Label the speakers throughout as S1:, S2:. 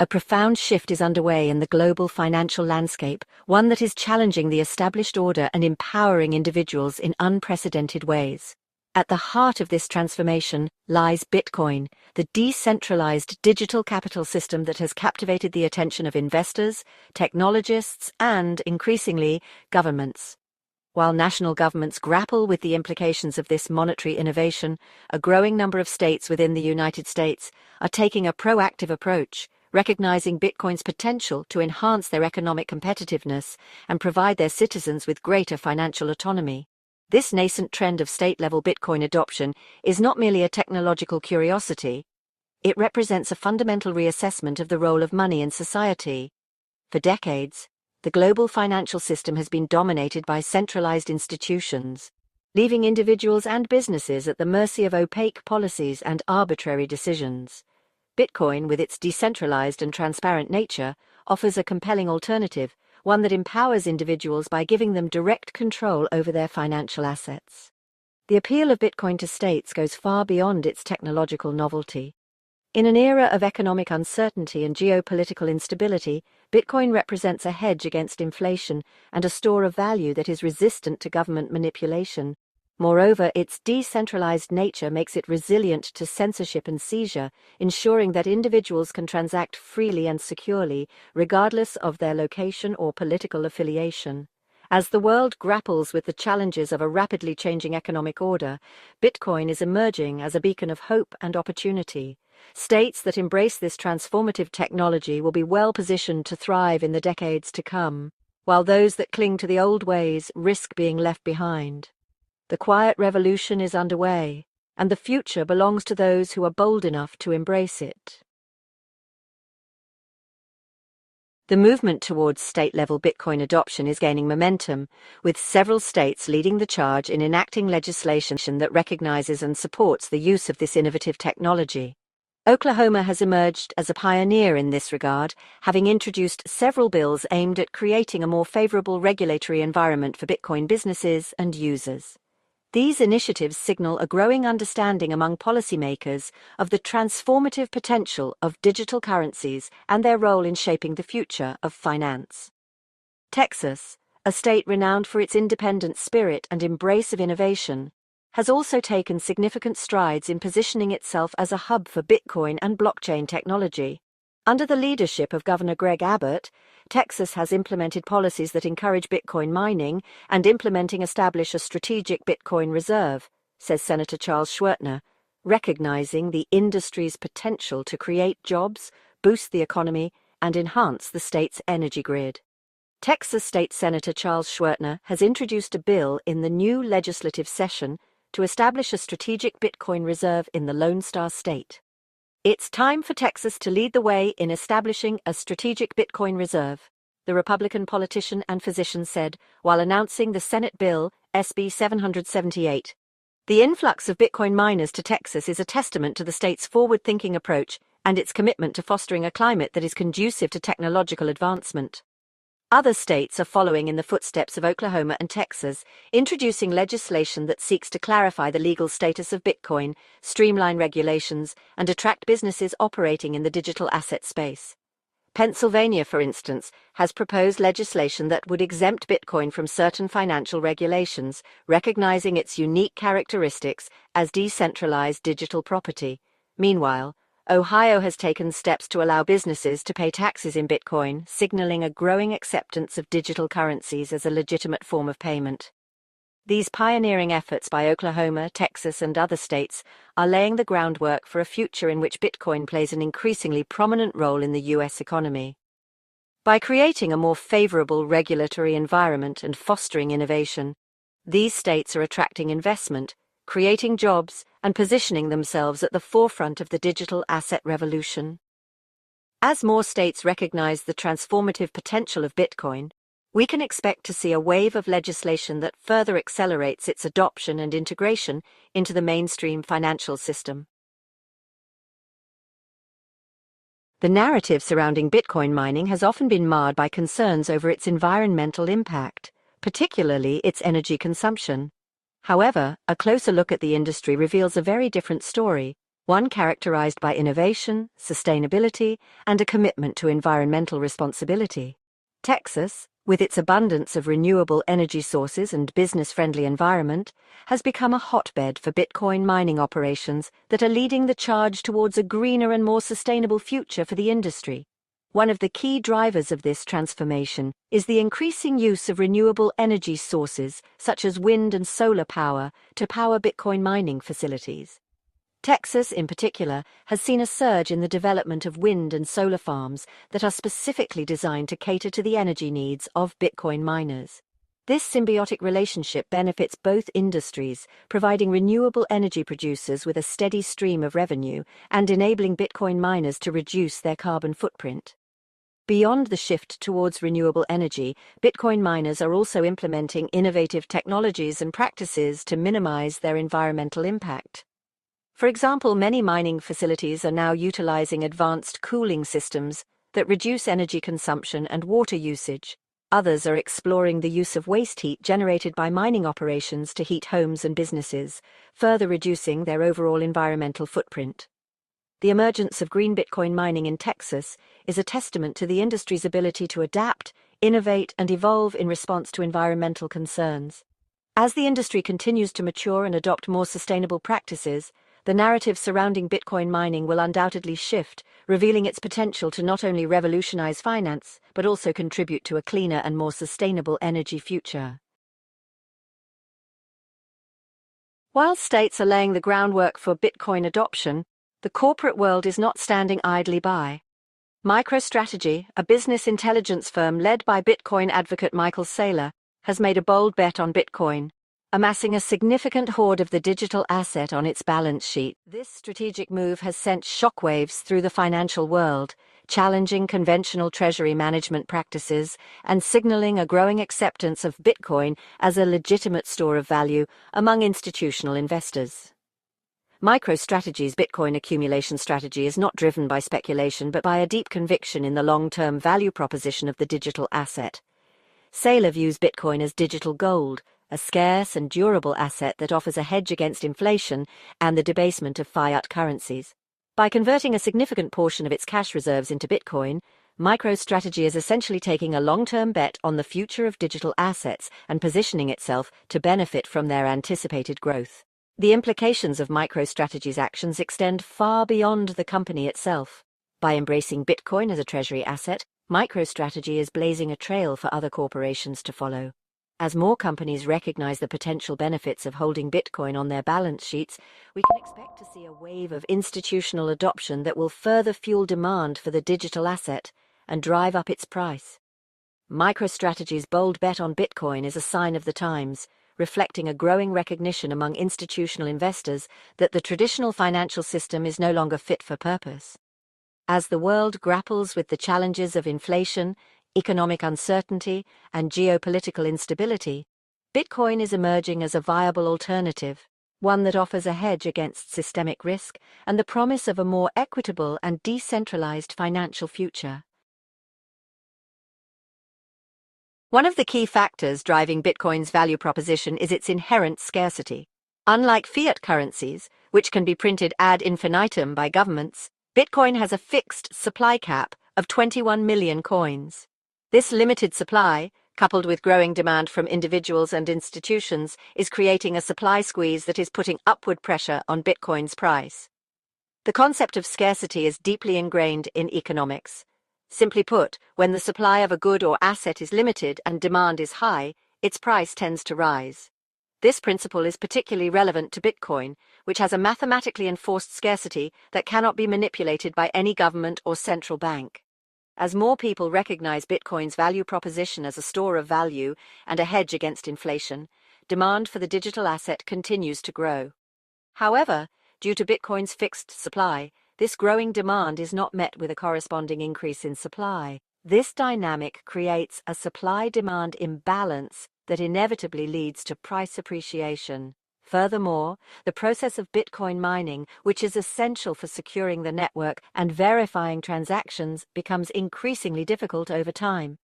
S1: A profound shift is underway in the global financial landscape, one that is challenging the established order and empowering individuals in unprecedented ways. At the heart of this transformation lies Bitcoin, the decentralized digital capital system that has captivated the attention of investors, technologists, and, increasingly, governments. While national governments grapple with the implications of this monetary innovation, a growing number of states within the United States are taking a proactive approach, recognizing Bitcoin's potential to enhance their economic competitiveness and provide their citizens with greater financial autonomy. This nascent trend of state-level Bitcoin adoption is not merely a technological curiosity. It represents a fundamental reassessment of the role of money in society. For decades, the global financial system has been dominated by centralized institutions, leaving individuals and businesses at the mercy of opaque policies and arbitrary decisions. Bitcoin, with its decentralized and transparent nature, offers a compelling alternative, one that empowers individuals by giving them direct control over their financial assets. The appeal of Bitcoin to states goes far beyond its technological novelty. In an era of economic uncertainty and geopolitical instability, Bitcoin represents a hedge against inflation and a store of value that is resistant to government manipulation. Moreover, its decentralized nature makes it resilient to censorship and seizure, ensuring that individuals can transact freely and securely, regardless of their location or political affiliation. As the world grapples with the challenges of a rapidly changing economic order, Bitcoin is emerging as a beacon of hope and opportunity. States that embrace this transformative technology will be well positioned to thrive in the decades to come, while those that cling to the old ways risk being left behind. The quiet revolution is underway, and the future belongs to those who are bold enough to embrace it. The movement towards state-level Bitcoin adoption is gaining momentum, with several states leading the charge in enacting legislation that recognizes and supports the use of this innovative technology. Oklahoma has emerged as a pioneer in this regard, having introduced several bills aimed at creating a more favorable regulatory environment for Bitcoin businesses and users. These initiatives signal a growing understanding among policymakers of the transformative potential of digital currencies and their role in shaping the future of finance. Texas, a state renowned for its independent spirit and embrace of innovation, has also taken significant strides in positioning itself as a hub for Bitcoin and blockchain technology. Under the leadership of Governor Greg Abbott, Texas has implemented policies that encourage Bitcoin mining and establish a strategic Bitcoin reserve, says Senator Charles Schwertner, recognizing the industry's potential to create jobs, boost the economy, and enhance the state's energy grid. Texas State Senator Charles Schwertner has introduced a bill in the new legislative session to establish a strategic Bitcoin reserve in the Lone Star State. It's time for Texas to lead the way in establishing a strategic Bitcoin reserve, the Republican politician and physician said while announcing the Senate bill SB 778. The influx of Bitcoin miners to Texas is a testament to the state's forward-thinking approach and its commitment to fostering a climate that is conducive to technological advancement. Other states are following in the footsteps of Oklahoma and Texas, introducing legislation that seeks to clarify the legal status of Bitcoin, streamline regulations, and attract businesses operating in the digital asset space. Pennsylvania, for instance, has proposed legislation that would exempt Bitcoin from certain financial regulations, recognizing its unique characteristics as decentralized digital property. Meanwhile, Ohio has taken steps to allow businesses to pay taxes in Bitcoin, signaling a growing acceptance of digital currencies as a legitimate form of payment. These pioneering efforts by Oklahoma, Texas, and other states are laying the groundwork for a future in which Bitcoin plays an increasingly prominent role in the U.S. economy. By creating a more favorable regulatory environment and fostering innovation, these states are attracting investment, creating jobs, and positioning themselves at the forefront of the digital asset revolution. As more states recognize the transformative potential of Bitcoin, we can expect to see a wave of legislation that further accelerates its adoption and integration into the mainstream financial system. The narrative surrounding Bitcoin mining has often been marred by concerns over its environmental impact, particularly its energy consumption. However, a closer look at the industry reveals a very different story. one characterized by innovation, sustainability, and a commitment to environmental responsibility. Texas, with its abundance of renewable energy sources and business-friendly environment, has become a hotbed for Bitcoin mining operations that are leading the charge towards a greener and more sustainable future for the industry. One of the key drivers of this transformation is the increasing use of renewable energy sources, such as wind and solar power, to power Bitcoin mining facilities. Texas, in particular, has seen a surge in the development of wind and solar farms that are specifically designed to cater to the energy needs of Bitcoin miners. This symbiotic relationship benefits both industries, providing renewable energy producers with a steady stream of revenue and enabling Bitcoin miners to reduce their carbon footprint. Beyond the shift towards renewable energy, Bitcoin miners are also implementing innovative technologies and practices to minimize their environmental impact. For example, many mining facilities are now utilizing advanced cooling systems that reduce energy consumption and water usage. Others are exploring the use of waste heat generated by mining operations to heat homes and businesses, further reducing their overall environmental footprint. The emergence of green Bitcoin mining in Texas is a testament to the industry's ability to adapt, innovate, and evolve in response to environmental concerns. As the industry continues to mature and adopt more sustainable practices, the narrative surrounding Bitcoin mining will undoubtedly shift, revealing its potential to not only revolutionize finance, but also contribute to a cleaner and more sustainable energy future. While states are laying the groundwork for Bitcoin adoption, the corporate world is not standing idly by. MicroStrategy, a business intelligence firm led by Bitcoin advocate Michael Saylor, has made a bold bet on Bitcoin, amassing a significant hoard of the digital asset on its balance sheet. This strategic move has sent shockwaves through the financial world, challenging conventional treasury management practices and signaling a growing acceptance of Bitcoin as a legitimate store of value among institutional investors. MicroStrategy's Bitcoin accumulation strategy is not driven by speculation but by a deep conviction in the long-term value proposition of the digital asset. Saylor views Bitcoin as digital gold, a scarce and durable asset that offers a hedge against inflation and the debasement of fiat currencies. By converting a significant portion of its cash reserves into Bitcoin, MicroStrategy is essentially taking a long-term bet on the future of digital assets and positioning itself to benefit from their anticipated growth. The implications of MicroStrategy's actions extend far beyond the company itself. By embracing Bitcoin as a treasury asset, MicroStrategy is blazing a trail for other corporations to follow. As more companies recognize the potential benefits of holding Bitcoin on their balance sheets, we can expect to see a wave of institutional adoption that will further fuel demand for the digital asset and drive up its price. MicroStrategy's bold bet on Bitcoin is a sign of the times, reflecting a growing recognition among institutional investors that the traditional financial system is no longer fit for purpose. As the world grapples with the challenges of inflation, economic uncertainty, and geopolitical instability, Bitcoin is emerging as a viable alternative, one that offers a hedge against systemic risk and the promise of a more equitable and decentralized financial future. One of the key factors driving Bitcoin's value proposition is its inherent scarcity. Unlike fiat currencies, which can be printed ad infinitum by governments, Bitcoin has a fixed supply cap of 21 million coins. This limited supply, coupled with growing demand from individuals and institutions, is creating a supply squeeze that is putting upward pressure on Bitcoin's price. The concept of scarcity is deeply ingrained in economics. Simply put, when the supply of a good or asset is limited and demand is high, its price tends to rise. This principle is particularly relevant to Bitcoin, which has a mathematically enforced scarcity that cannot be manipulated by any government or central bank. As more people recognize Bitcoin's value proposition as a store of value and a hedge against inflation, demand for the digital asset continues to grow. However, due to Bitcoin's fixed supply, this growing demand is not met with a corresponding increase in supply. This dynamic creates a supply-demand imbalance that inevitably leads to price appreciation. Furthermore, the process of Bitcoin mining, which is essential for securing the network and verifying transactions, becomes increasingly difficult over time.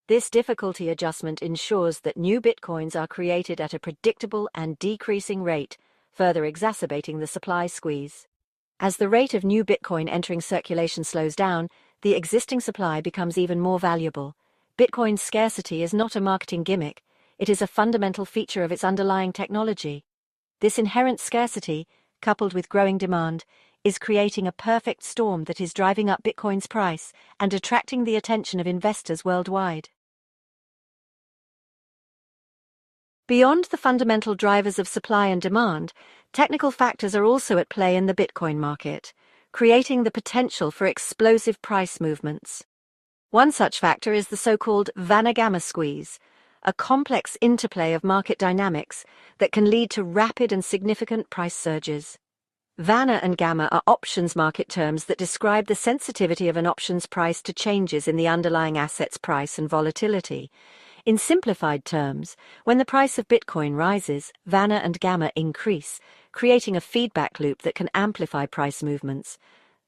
S1: This difficulty adjustment ensures that new Bitcoins are created at a predictable and decreasing rate, further exacerbating the supply squeeze. As the rate of new Bitcoin entering circulation slows down, the existing supply becomes even more valuable. Bitcoin's scarcity is not a marketing gimmick, it is a fundamental feature of its underlying technology. This inherent scarcity, coupled with growing demand, is creating a perfect storm that is driving up Bitcoin's price and attracting the attention of investors worldwide. Beyond the fundamental drivers of supply and demand, technical factors are also at play in the Bitcoin market, creating the potential for explosive price movements. One such factor is the so-called Vanna-Gamma squeeze, a complex interplay of market dynamics that can lead to rapid and significant price surges. Vanna and Gamma are options market terms that describe the sensitivity of an option's price to changes in the underlying asset's price and volatility. In simplified terms, when the price of Bitcoin rises, Vanna and Gamma increase, creating a feedback loop that can amplify price movements.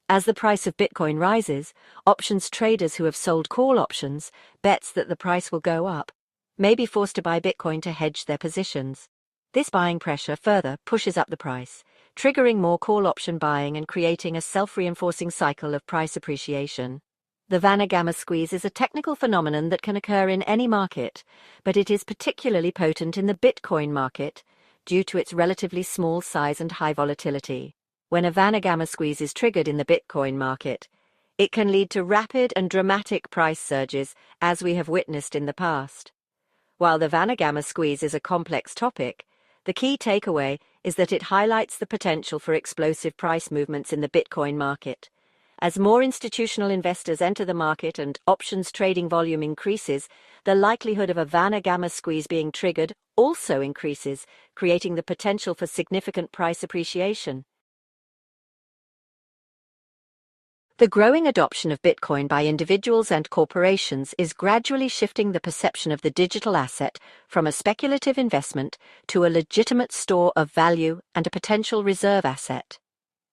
S1: As the price of Bitcoin rises, options traders who have sold call options, bets that the price will go up, may be forced to buy Bitcoin to hedge their positions. This buying pressure further pushes up the price, triggering more call option buying and creating a self-reinforcing cycle of price appreciation. The Vanna-Gamma squeeze is a technical phenomenon that can occur in any market, but it is particularly potent in the Bitcoin market due to its relatively small size and high volatility. When a Vanna-Gamma squeeze is triggered in the Bitcoin market, it can lead to rapid and dramatic price surges, as we have witnessed in the past. While the Vanna-Gamma squeeze is a complex topic, the key takeaway is that it highlights the potential for explosive price movements in the Bitcoin market. As more institutional investors enter the market and options trading volume increases, the likelihood of a Vanna-Gamma squeeze being triggered also increases, creating the potential for significant price appreciation. The growing adoption of Bitcoin by individuals and corporations is gradually shifting the perception of the digital asset from a speculative investment to a legitimate store of value and a potential reserve asset.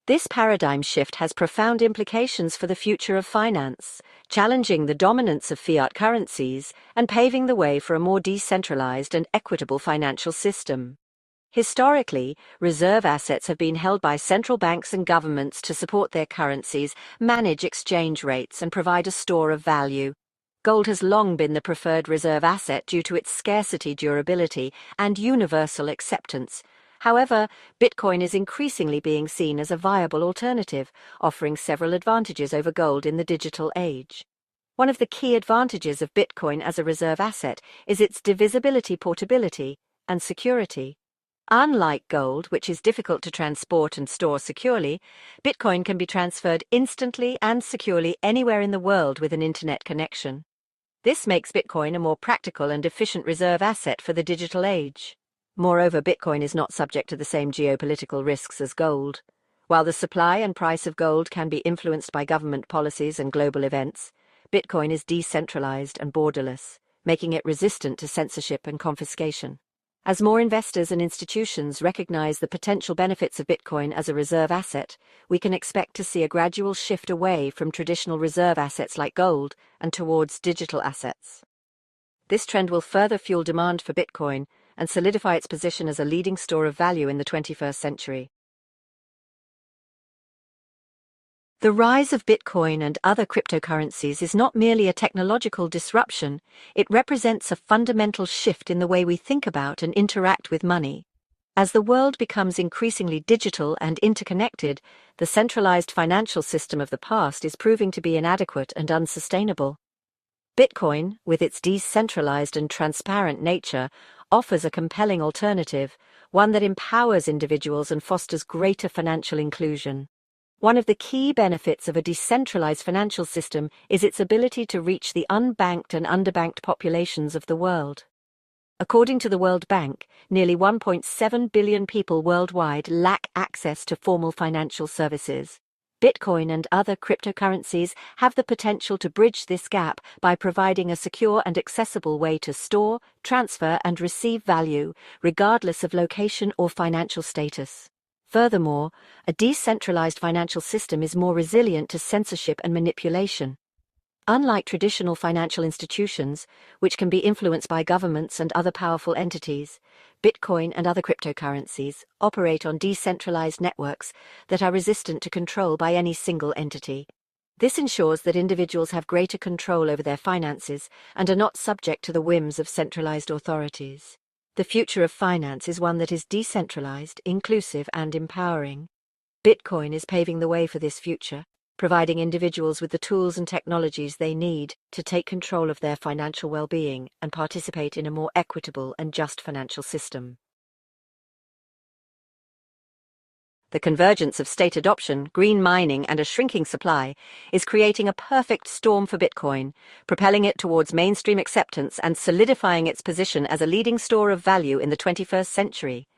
S1: This paradigm shift has profound implications for the future of finance, challenging the dominance of fiat currencies and paving the way for a more decentralized and equitable financial system. Historically, reserve assets have been held by central banks and governments to support their currencies, manage exchange rates, and provide a store of value. Gold has long been the preferred reserve asset due to its scarcity, durability, and universal acceptance. However, Bitcoin is increasingly being seen as a viable alternative, offering several advantages over gold in the digital age. One of the key advantages of Bitcoin as a reserve asset is its divisibility, portability, and security. Unlike gold, which is difficult to transport and store securely, Bitcoin can be transferred instantly and securely anywhere in the world with an internet connection. This makes Bitcoin a more practical and efficient reserve asset for the digital age. Moreover, Bitcoin is not subject to the same geopolitical risks as gold. While the supply and price of gold can be influenced by government policies and global events, Bitcoin is decentralized and borderless, making it resistant to censorship and confiscation. As more investors and institutions recognize the potential benefits of Bitcoin as a reserve asset, we can expect to see a gradual shift away from traditional reserve assets like gold and towards digital assets. This trend will further fuel demand for Bitcoin and solidify its position as a leading store of value in the 21st century. The rise of Bitcoin and other cryptocurrencies is not merely a technological disruption, it represents a fundamental shift in the way we think about and interact with money. As the world becomes increasingly digital and interconnected, the centralized financial system of the past is proving to be inadequate and unsustainable. Bitcoin, with its decentralized and transparent nature, offers a compelling alternative, one that empowers individuals and fosters greater financial inclusion. One of the key benefits of a decentralized financial system is its ability to reach the unbanked and underbanked populations of the world. According to the World Bank, nearly 1.7 billion people worldwide lack access to formal financial services. Bitcoin and other cryptocurrencies have the potential to bridge this gap by providing a secure and accessible way to store, transfer, and receive value, regardless of location or financial status. Furthermore, a decentralized financial system is more resilient to censorship and manipulation. Unlike traditional financial institutions, which can be influenced by governments and other powerful entities, Bitcoin and other cryptocurrencies operate on decentralized networks that are resistant to control by any single entity. This ensures that individuals have greater control over their finances and are not subject to the whims of centralized authorities. The future of finance is one that is decentralized, inclusive, and empowering. Bitcoin is paving the way for this future, providing individuals with the tools and technologies they need to take control of their financial well-being and participate in a more equitable and just financial system. The convergence of state adoption, green mining, and a shrinking supply is creating a perfect storm for Bitcoin, propelling it towards mainstream acceptance and solidifying its position as a leading store of value in the 21st century.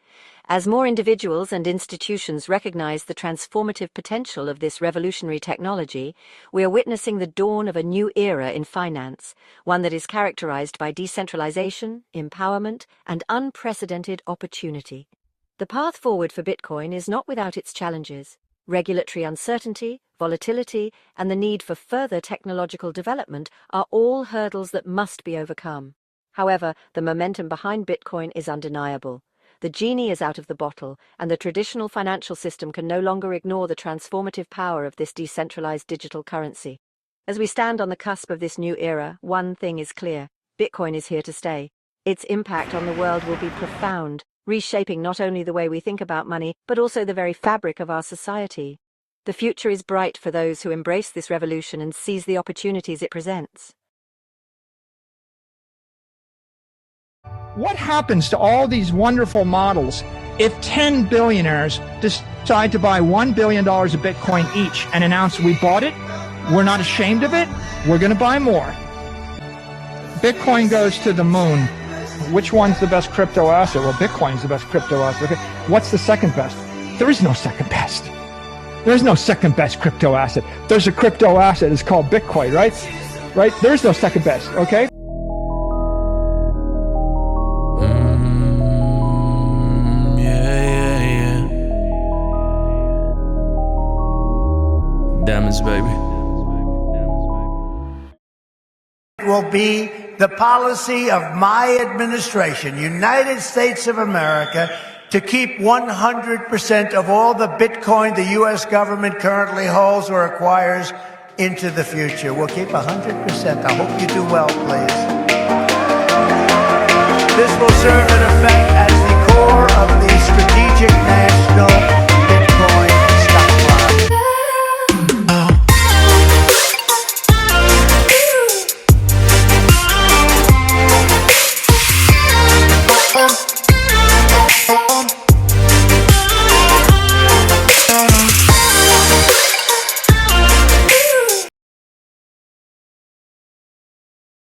S1: As more individuals and institutions recognize the transformative potential of this revolutionary technology, we are witnessing the dawn of a new era in finance, one that is characterized by decentralization, empowerment, and unprecedented opportunity. The path forward for Bitcoin is not without its challenges. Regulatory uncertainty, volatility, and the need for further technological development are all hurdles that must be overcome. However, the momentum behind Bitcoin is undeniable. The genie is out of the bottle, and the traditional financial system can no longer ignore the transformative power of this decentralized digital currency. As we stand on the cusp of this new era, one thing is clear: Bitcoin is here to stay. Its impact on the world will be profound, reshaping not only the way we think about money, but also the very fabric of our society. The future is bright for those who embrace this revolution and seize the opportunities it presents.
S2: What happens to all these wonderful models if 10 billionaires decide to buy $1 billion of Bitcoin each and announce we bought it, we're not ashamed of it, we're going to buy more? Bitcoin goes to the moon. Which one's the best crypto asset? Well, Bitcoin's the best crypto asset. Okay. What's the second best? There is no second best. There's no second best crypto asset. There's a crypto asset, it's called Bitcoin, right? Right? There's no second best, okay?
S3: Diamonds, baby.
S4: It will be the policy of my administration, United States of America, to keep 100% of all the Bitcoin the U.S. government currently holds or acquires into the future. We'll keep 100%. I hope you do well, please. This will serve in effect as the core of the strategic